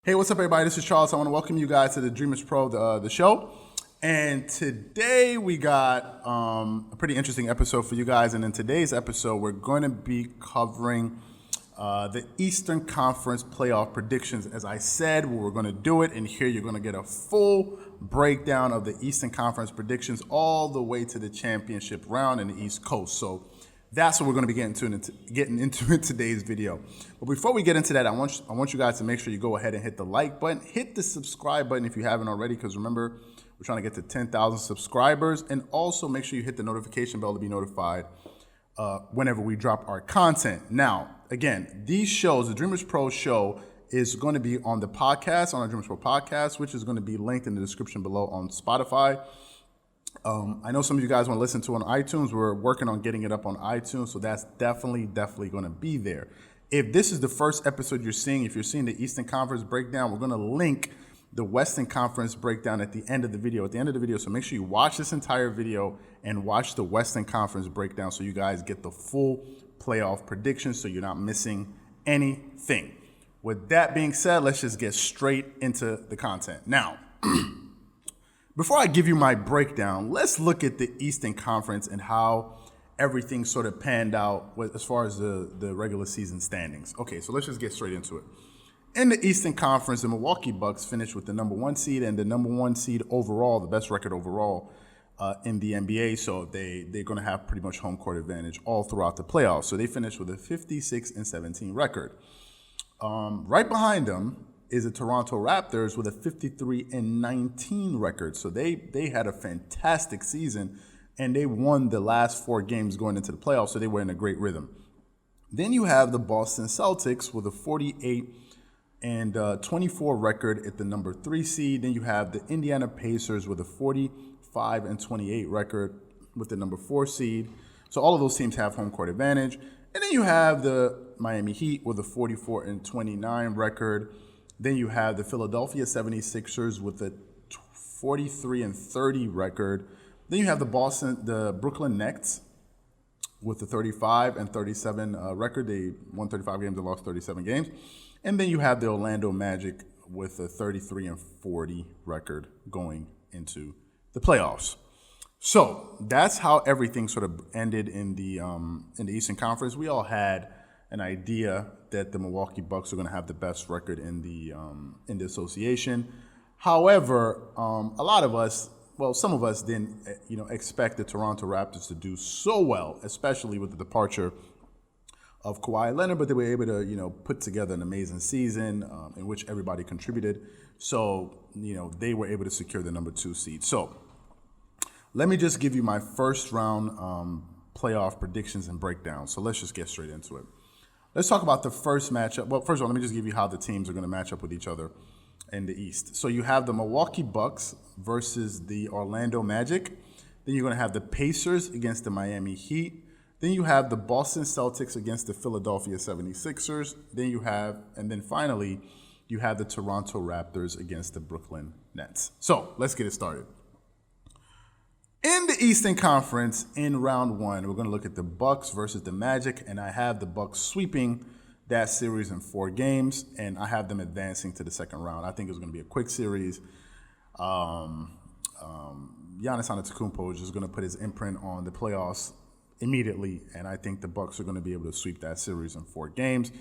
Hey, what's up, everybody? This is Charles. I want to welcome you guys to the Dreamerspro the show. And today we got a pretty interesting episode for you guys. And in today's episode, we're going to be covering the Eastern Conference playoff predictions. As I said, we're going to do it. And here you're going to get a full breakdown of the Eastern Conference predictions all the way to the championship round in the East Coast. So that's what we're going to be getting into in today's video. But before we get into that, I want you guys to make sure you go ahead and hit the like button, hit the subscribe button if you haven't already, because remember, we're trying to get to 10,000 subscribers. And also make sure you hit the notification bell to be notified whenever we drop our content. Now, again, these shows, the Dreamerspro Show, is going to be on the podcast, on our Dreamerspro Podcast, which is going to be linked in the description below on Spotify. I know some of you guys want to listen to it on iTunes. We're working on getting it up on iTunes, so that's definitely going to be there. If this is the first episode you're seeing, if you're seeing the Eastern Conference breakdown, we're going to link the Western Conference breakdown at the end of the video. So make sure you watch this entire video and watch the Western Conference breakdown so you guys get the full playoff predictions so you're not missing anything. With that being said, let's just get straight into the content. Now, before I give you my breakdown, let's look at the Eastern Conference and how everything sort of panned out as far as the regular season standings. Okay, so let's just get straight into it. In the Eastern Conference, the Milwaukee Bucks finished with the number 1 seed and the number 1 seed overall, the best record overall in the NBA. So they're going to have pretty much home court advantage all throughout the playoffs. So they finished with a 56-17 record. Right behind them is the Toronto Raptors with a 53-19 record. So they had a fantastic season, and they won the last 4 games going into the playoffs, so they were in a great rhythm. Then you have the Boston Celtics with a 48-24 record at the number 3 seed. Then you have the Indiana Pacers with a 45-28 record with the number 4 seed. So all of those teams have home court advantage. And then you have the Miami Heat with a 44-29 record. Then you have the Philadelphia 76ers with a 43-30 record. Then you have the Brooklyn Nets with a 35-37 record. They won 35 games and lost 37 games. And then you have the Orlando Magic with a 33-40 record going into the playoffs. So that's how everything sort of ended in the Eastern Conference. We all had an idea that the Milwaukee Bucks are going to have the best record in the association. However, a lot of us, well, some of us didn't, expect the Toronto Raptors to do so well, especially with the departure of Kawhi Leonard. But they were able to, put together an amazing season in which everybody contributed. So, they were able to secure the number 2 seed. So, let me just give you my first round playoff predictions and breakdowns. So let's just get straight into it. Let's talk about the first matchup. Well, first of all, let me just give you how the teams are going to match up with each other in the East. So you have the Milwaukee Bucks versus the Orlando Magic. Then you're going to have the Pacers against the Miami Heat. Then you have the Boston Celtics against the Philadelphia 76ers. Then finally, you have the Toronto Raptors against the Brooklyn Nets. So let's get it started. In the Eastern Conference, in round 1, we're going to look at the Bucks versus the Magic, and I have the Bucks sweeping that series in 4 games, and I have them advancing to the second round. I think it's going to be a quick series. Giannis Antetokounmpo is just going to put his imprint on the playoffs immediately, and I think the Bucks are going to be able to sweep that series in 4 games.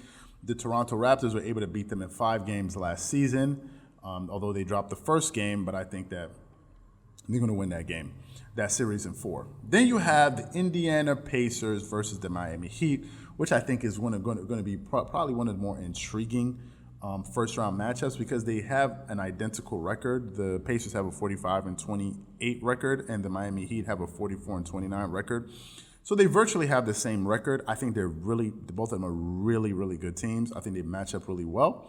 The Toronto Raptors were able to beat them in 5 games last season, although they dropped the first game, but I think that they're going to win that series in 4. Then you have the Indiana Pacers versus the Miami Heat, which I think is going to be probably one of the more intriguing first-round matchups because they have an identical record. The Pacers have a 45-28 record, and the Miami Heat have a 44-29 record. So they virtually have the same record. I think both of them are really, really good teams. I think they match up really well.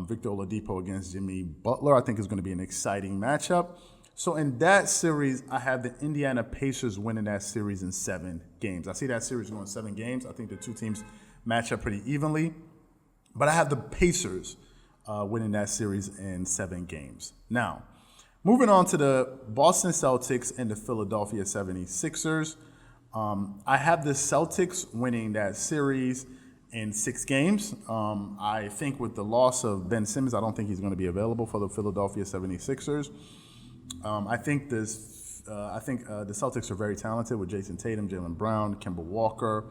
Victor Oladipo against Jimmy Butler, I think is going to be an exciting matchup. So in that series, I have the Indiana Pacers winning that series in 7 games. I see that series going 7 games. I think the 2 teams match up pretty evenly. But I have the Pacers winning that series in 7 games. Now, moving on to the Boston Celtics and the Philadelphia 76ers. I have the Celtics winning that series in 6 games. I think with the loss of Ben Simmons, I don't think he's going to be available for the Philadelphia 76ers. I think the Celtics are very talented with Jason Tatum, Jaylen Brown, Kemba Walker.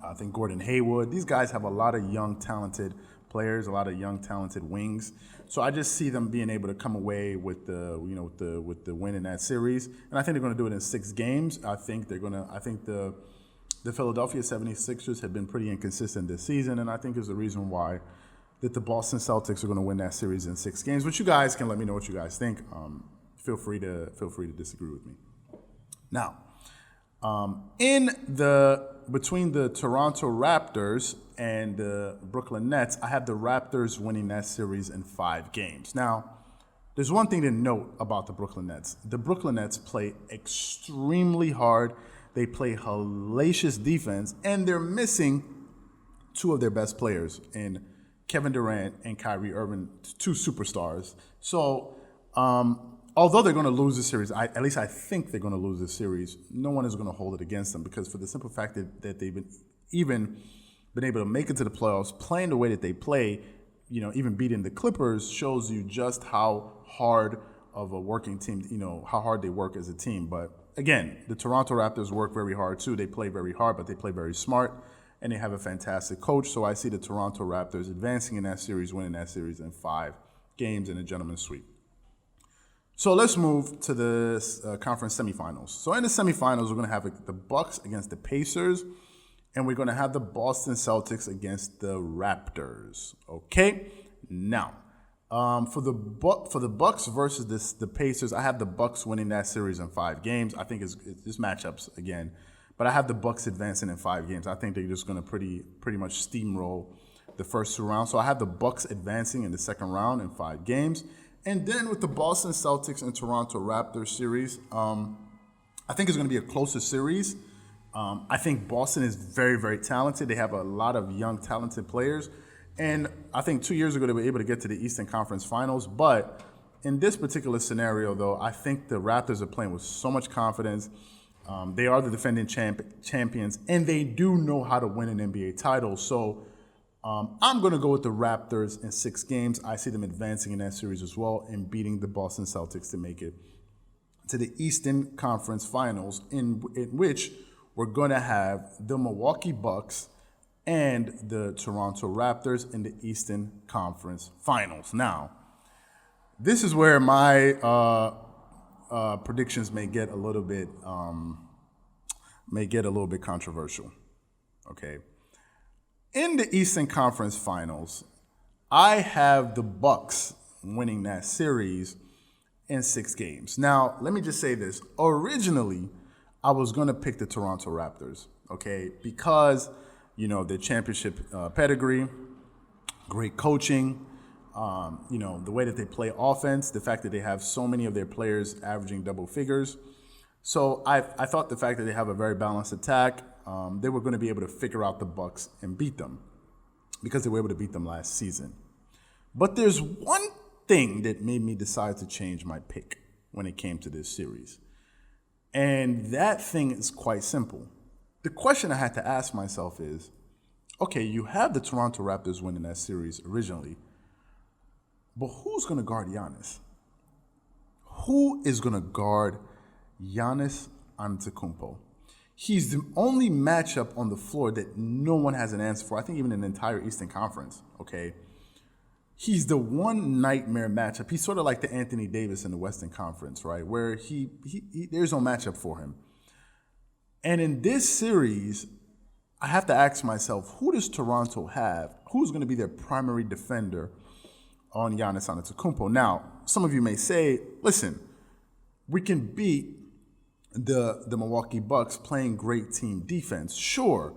I think Gordon Hayward. These guys have a lot of young, talented players, a lot of young, talented wings. So I just see them being able to come away with the win in that series, and I think they're going to do it in 6 games. I think the Philadelphia 76ers have been pretty inconsistent this season, and I think is the reason why that the Boston Celtics are going to win that series in 6 games. But you guys can let me know what you guys think. Feel free to disagree with me. Now, between the Toronto Raptors and the Brooklyn Nets, I have the Raptors winning that series in 5 games. Now, there's one thing to note about the Brooklyn Nets. The Brooklyn Nets play extremely hard. They play hellacious defense, and they're missing 2 of their best players in Kevin Durant and Kyrie Irving, 2 superstars. So, although they're going to lose the series, at least I think they're going to lose this series, no one is going to hold it against them, because for the simple fact that they've been able to make it to the playoffs, playing the way that they play, even beating the Clippers, shows you just how hard of a working team, how hard they work as a team. But again, the Toronto Raptors work very hard too. They play very hard, but they play very smart, and they have a fantastic coach. So I see the Toronto Raptors advancing in that series, winning that series in 5 games in a gentleman's sweep. So let's move to the conference semifinals. So in the semifinals, we're going to have the Bucks against the Pacers, and we're going to have the Boston Celtics against the Raptors. Okay? Now, for the Bucks versus the Pacers, I have the Bucks winning that series in 5 games. I think it's matchups again, but I have the Bucks advancing in 5 games. I think they're just going to pretty much steamroll the first 2 rounds. So I have the Bucks advancing in the second round in 5 games. And then with the Boston Celtics and Toronto Raptors series, I think it's going to be a closer series. I think Boston is very, very talented. They have a lot of young, talented players. And I think 2 years ago they were able to get to the Eastern Conference Finals. But in this particular scenario, though, I think the Raptors are playing with so much confidence. They are the defending champions, and they do know how to win an NBA title. So I'm going to go with the Raptors in 6 games. I see them advancing in that series as well and beating the Boston Celtics to make it to the Eastern Conference Finals, in which we're going to have the Milwaukee Bucks and the Toronto Raptors in the Eastern Conference Finals. Now, this is where my predictions may get a little bit controversial. Okay. In the Eastern Conference Finals, I have the Bucks winning that series in 6 games. Now, let me just say this. Originally, I was going to pick the Toronto Raptors, okay, because, their championship pedigree, great coaching, the way that they play offense, the fact that they have so many of their players averaging double figures. So I thought the fact that they have a very balanced attack, they were going to be able to figure out the Bucks and beat them, because they were able to beat them last season. But there's one thing that made me decide to change my pick when it came to this series. And that thing is quite simple. The question I had to ask myself is, okay, you have the Toronto Raptors winning that series originally, but who's going to guard Giannis? Who is going to guard Giannis Antetokounmpo? He's the only matchup on the floor that no one has an answer for. I think even in the entire Eastern Conference, okay? He's the one nightmare matchup. He's sort of like the Anthony Davis in the Western Conference, right? Where he there's no matchup for him. And in this series, I have to ask myself, who does Toronto have? Who's going to be their primary defender on Giannis Antetokounmpo? Now, some of you may say, listen, we can beat the Milwaukee Bucks playing great team defense. Sure.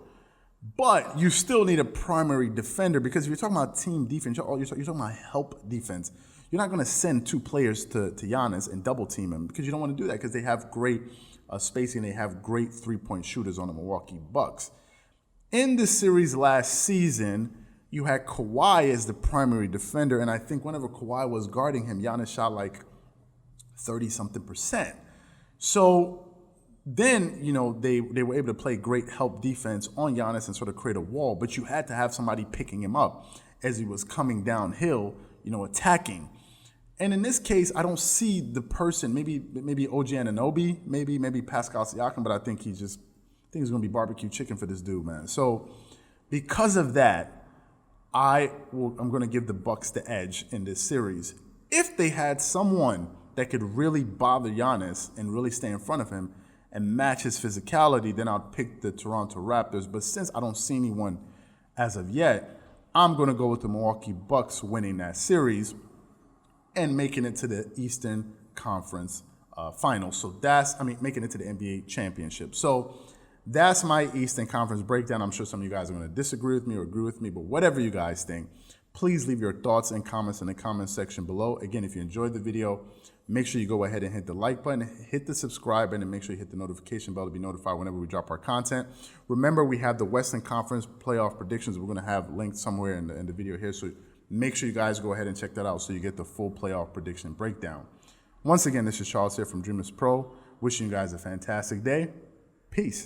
But you still need a primary defender, because if you're talking about team defense, you're talking about help defense. You're not going to send 2 players to Giannis and double team him, because you don't want to do that, because they have great spacing. They have great 3-point shooters on the Milwaukee Bucks. In the series last season, you had Kawhi as the primary defender, and I think whenever Kawhi was guarding him, Giannis shot like 30-something%. So Then, they were able to play great help defense on Giannis and sort of create a wall, but you had to have somebody picking him up as he was coming downhill, attacking. And in this case, I don't see the person, maybe OG Anunoby, maybe Pascal Siakam, but I think he's going to be barbecue chicken for this dude, man. So because of that, I'm going to give the Bucks the edge in this series. If they had someone that could really bother Giannis and really stay in front of him and match his physicality, then I'd pick the Toronto Raptors. But since I don't see anyone as of yet, I'm going to go with the Milwaukee Bucks winning that series and making it to the Eastern Conference Finals. So making it to the NBA Championship. So that's my Eastern Conference breakdown. I'm sure some of you guys are going to disagree with me or agree with me, but whatever you guys think, please leave your thoughts and comments in the comment section below. Again, if you enjoyed the video, make sure you go ahead and hit the like button, hit the subscribe button, and make sure you hit the notification bell to be notified whenever we drop our content. Remember, we have the Western Conference playoff predictions. We're going to have links somewhere in the video here, so make sure you guys go ahead and check that out so you get the full playoff prediction breakdown. Once again, this is Charles here from Dreamerspro, wishing you guys a fantastic day. Peace.